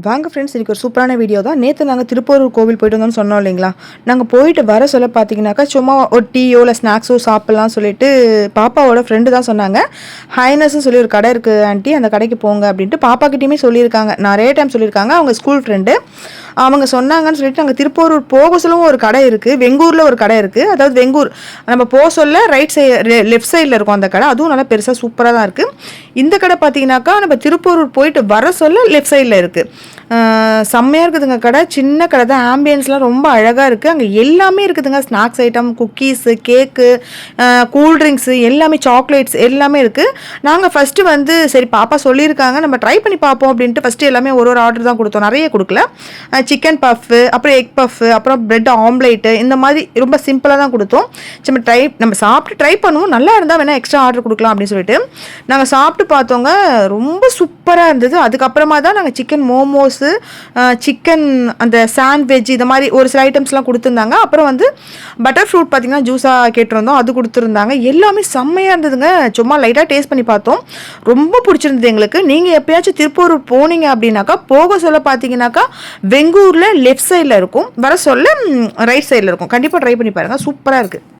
வாங்க ஃப்ரெண்ட்ஸ், இன்றைக்கி ஒரு சூப்பரான வீடியோ தான். நேற்று நாங்கள் திருப்பூர் கோவில் போயிட்டு வந்தோம்னு சொன்னோம் இல்லைங்களா. நாங்கள் போயிட்டு வர சொல்ல பார்த்தீங்கன்னாக்கா சும்மா ஒரு டீயோ இல்லை ஸ்நாக்ஸோ சாப்பிட்லாம் சொல்லிட்டு பாப்பாவோட ஃப்ரெண்டு தான் சொன்னாங்க. ஹைனஸ்ன்னு சொல்லி ஒரு கடை இருக்குது ஆண்டி, அந்த கடைக்கு போங்க அப்படின்ட்டு பாப்பாக்கிட்டையுமே சொல்லியிருக்காங்க. நிறைய டைம் சொல்லியிருக்காங்க. அவங்க ஸ்கூல் ஃப்ரெண்டு அவங்க சொன்னாங்கன்னு சொல்லிட்டு நாங்கள் திருப்பூர் போக சொல்லவும் ஒரு கடை இருக்குது. வெங்கூரில் ஒரு கடை இருக்குது. அதாவது வெங்கூர் நம்ம போக சொல்ல லெஃப்ட் சைடில் இருக்கும் அந்த கடை. அதுவும் நல்லா பெருசாக சூப்பராக தான் இருக்குது. இந்த கடை பார்த்தீங்கன்னாக்கா நம்ம திருப்பூர் போயிட்டு வர சொல்ல லெஃப்ட் சைடில் இருக்குது. செம்மையாக இருக்குதுங்க கடை. சின்ன கடை தான். ஆம்பியன்ஸ்லாம் ரொம்ப அழகாக இருக்குது. அங்கே எல்லாமே இருக்குதுங்க. ஸ்நாக்ஸ் ஐட்டம், குக்கீஸு, கேக்கு, கூல்ட்ரிங்க்ஸு, எல்லாமே சாக்லேட்ஸ் எல்லாமே இருக்குது. நாங்கள் ஃபஸ்ட்டு வந்து சரி பாப்பா சொல்லியிருக்காங்க நம்ம ட்ரை பண்ணி பார்ப்போம் அப்படின்ட்டு ஃபஸ்ட்டு எல்லாமே ஒரு ஆர்டர் தான் கொடுத்தோம். நிறைய கொடுக்கல. சிக்கன் பஃப்பு, அப்புறம் எக் பஃப்பு, அப்புறம் பிரெட் ஆம்லேட்டு, இந்த மாதிரி ரொம்ப சிம்பிளாக தான் கொடுத்தோம். சரி நம்ம சாப்பிட்டு ட்ரை பண்ணுவோம், நல்லா இருந்தால் வேணால் எக்ஸ்ட்ரா ஆர்டர் கொடுக்கலாம் அப்படின்னு சொல்லிட்டு நாங்கள் சாப்பிட்டு பார்த்தோங்க. ரொம்ப சூப்பராக இருந்தது. அதுக்கப்புறமா தான் நாங்கள் சிக்கன் மோமோஸு, சிக்கன் அந்த சாண்ட்விச், இந்த மாதிரி ஒரு சில ஐட்டம்ஸ்லாம் கொடுத்துருந்தாங்க. அப்புறம் வந்து பட்டர் ஃப்ரூட் பார்த்திங்கன்னா ஜூஸாக கேட்டிருந்தோம், அது கொடுத்துருந்தாங்க. எல்லாமே செம்மையாக இருந்ததுங்க. சும்மா லைட்டாக டேஸ்ட் பண்ணி பார்த்தோம். ரொம்ப பிடிச்சிருந்தது எங்களுக்கு. நீங்கள் எப்போயாச்சும் திருப்பூர் போனீங்க அப்படின்னாக்கா போக சொல்ல பார்த்தீங்கன்னாக்கா வெங்கூரில் லெஃப்ட் சைடில் இருக்கும், வர சொல்ல ரைட் சைடில் இருக்கும். கண்டிப்பாக ட்ரை பண்ணி பாருங்கள், சூப்பராக இருக்குது.